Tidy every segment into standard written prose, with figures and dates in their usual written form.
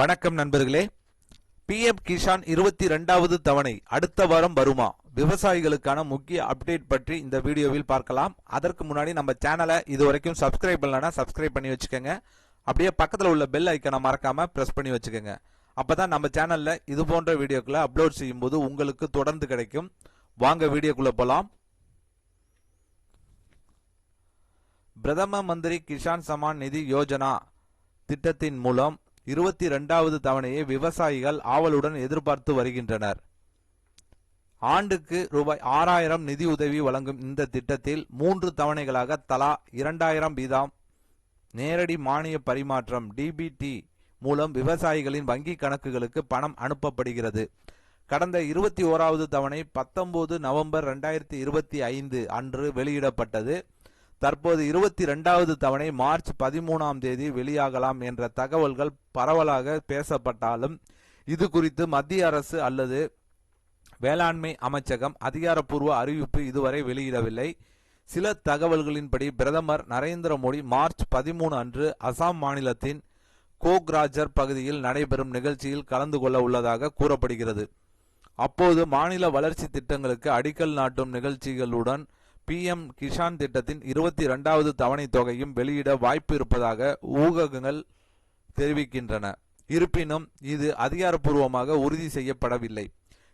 வணக்கம் நண்பர்களே. PM கிஷான் 22வது தவணை அடுத்த வாரம் வருமா? விவசாயிகளுக்கான முக்கிய அப்டேட் பற்றி இந்த வீடியோவில் பார்க்கலாம். அதற்கு முன்னாடி நம்ம சேனலை இதுவரைக்கும் சப்ஸ்கிரைப் பண்ணலனா சப்ஸ்கிரைப் பண்ணி வச்சுக்கோங்க. அப்படியே பக்கத்தில் உள்ள பெல் ஐக்கனை மறக்காம பிரஸ் பண்ணி வச்சுக்கோங்க. அப்பதான் நம்ம சேனல்ல இது போன்ற வீடியோக்களை அப்லோட் செய்யும்போது உங்களுக்கு தொடர்ந்து கிடைக்கும். வாங்க வீடியோக்குள்ள போலாம். பிரதம மந்திரி கிஷான் சம்மான் நிதி யோஜனா திட்டத்தின் மூலம் 22வது தவணையை விவசாயிகள் ஆவலுடன் எதிர்பார்த்து வருகின்றனர். ஆண்டுக்கு ரூபாய் 6000 நிதி உதவி வழங்கும் இந்த திட்டத்தில் 3 தவணைகளாக தலா 2000 வீதம் நேரடி மானிய பரிமாற்றம் DBT மூலம் விவசாயிகளின் வங்கி கணக்குகளுக்கு பணம் அனுப்பப்படுகிறது. கடந்த 21வது தவணை 19 நவம்பர் 2025 அன்று வெளியிடப்பட்டது. தற்போது 22வது தவணை மார்ச் 13ஆம் தேதி வெளியாகலாம் என்ற தகவல்கள் பரவலாக பேசப்பட்டாலும் இது குறித்து மத்திய அரசு அல்லது வேளாண்மை அமைச்சகம் அதிகாரப்பூர்வ அறிவிப்பு இதுவரை வெளியிடவில்லை. சில தகவல்களின்படி பிரதமர் நரேந்திர மோடி மார்ச் 13 அன்று அசாம் மாநிலத்தின் கோக்ராஜர் பகுதியில் நடைபெறும் நிகழ்ச்சியில் கலந்து கொள்ள உள்ளதாக கூறப்படுகிறது. அப்போது மாநில வளர்ச்சி திட்டங்களுக்கு அடிக்கல் நாட்டும் நிகழ்ச்சிகளுடன் PM கிஷான் திட்டத்தின் 22வது தவணை தொகையும் வெளியிட வாய்ப்பு இருப்பதாக ஊகங்கள் தெரிவிக்கின்றன. இருப்பினும் இது அதிகாரப்பூர்வமாக உறுதி செய்யப்படவில்லை.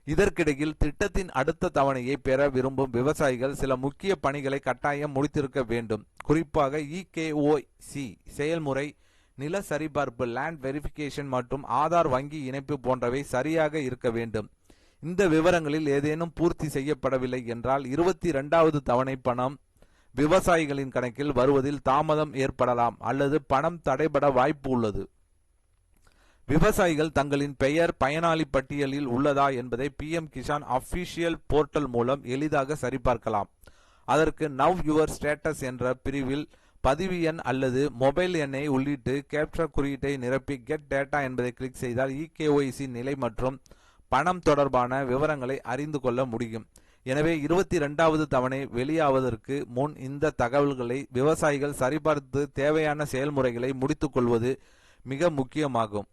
இதற்கிடையில் திட்டத்தின் அடுத்த தவணையை பெற விரும்பும் விவசாயிகள் சில முக்கிய பணிகளை கட்டாயம் முடித்திருக்க வேண்டும். குறிப்பாக EKYC செயல்முறை, நில சரிபார்ப்பு, லேண்ட் வெரிஃபிகேஷன் மற்றும் ஆதார் வங்கி இணைப்பு போன்றவை சரியாக இருக்க வேண்டும். இந்த விவரங்களில் ஏதேனும் பூர்த்தி செய்யப்படவில்லை என்றால் 22வது தவணை பணம் விவசாயிகளின் கணக்கில் வருவதில் தாமதம் ஏற்படலாம் அல்லது பணம் தடைபட வாய்ப்பு உள்ளது. விவசாயிகள் தங்களின் பெயர் பயனாளி பட்டியலில் உள்ளதா என்பதை PM கிஷான் அபிஷியல் போர்ட்டல் மூலம் எளிதாக சரிபார்க்கலாம். அதற்கு நவ் யுவர் ஸ்டேட்டஸ் என்ற பிரிவில் பதிவு எண் அல்லது மொபைல் எண்ணை உள்ளிட்டு கேப்சர் குறியீட்டை நிரப்பி கெட் டேட்டா என்பதை கிளிக் செய்தால் EKYC நிலை மற்றும் பணம் தொடர்பான விவரங்களை அறிந்து கொள்ள முடியும். எனவே 22வது தவணை வெளியாவதற்கு முன் இந்த தகவல்களை விவசாயிகள் சரிபார்த்து தேவையான செயல்முறைகளை முடித்துக் கொள்வது மிக முக்கியமாகும்.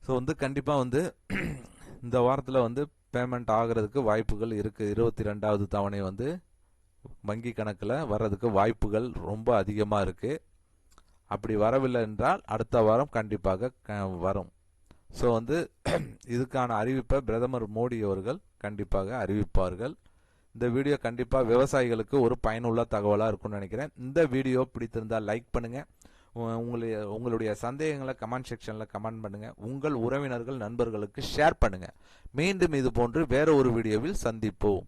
ஸோ கண்டிப்பா இந்த வாரத்தில் பேமெண்ட் ஆகிறதுக்கு வாய்ப்புகள் இருக்கு. 22வது தவணை வங்கி கணக்கில் வர்றதுக்கு வாய்ப்புகள் ரொம்ப அதிகமாக இருக்கு. அப்படி வரவில்லை என்றால் அடுத்த வாரம் கண்டிப்பாக வரும். ஸோ இதுக்கான அறிவிப்பை பிரதமர் மோடி அவர்கள் கண்டிப்பாக அறிவிப்பார்கள். இந்த வீடியோ கண்டிப்பாக விவசாயிகளுக்கு ஒரு பயனுள்ள தகவலாக இருக்கும்னு நினைக்கிறேன். இந்த வீடியோ பிடித்திருந்தால் லைக் பண்ணுங்க. உங்களுடைய சந்தேகங்களை கமெண்ட் செக்ஷனில் கமெண்ட் பண்ணுங்க. உங்கள் உறவினர்கள் நண்பர்களுக்கு ஷேர் பண்ணுங்க. மீண்டும் இது போன்று வேற ஒரு வீடியோவில் சந்திப்போம்.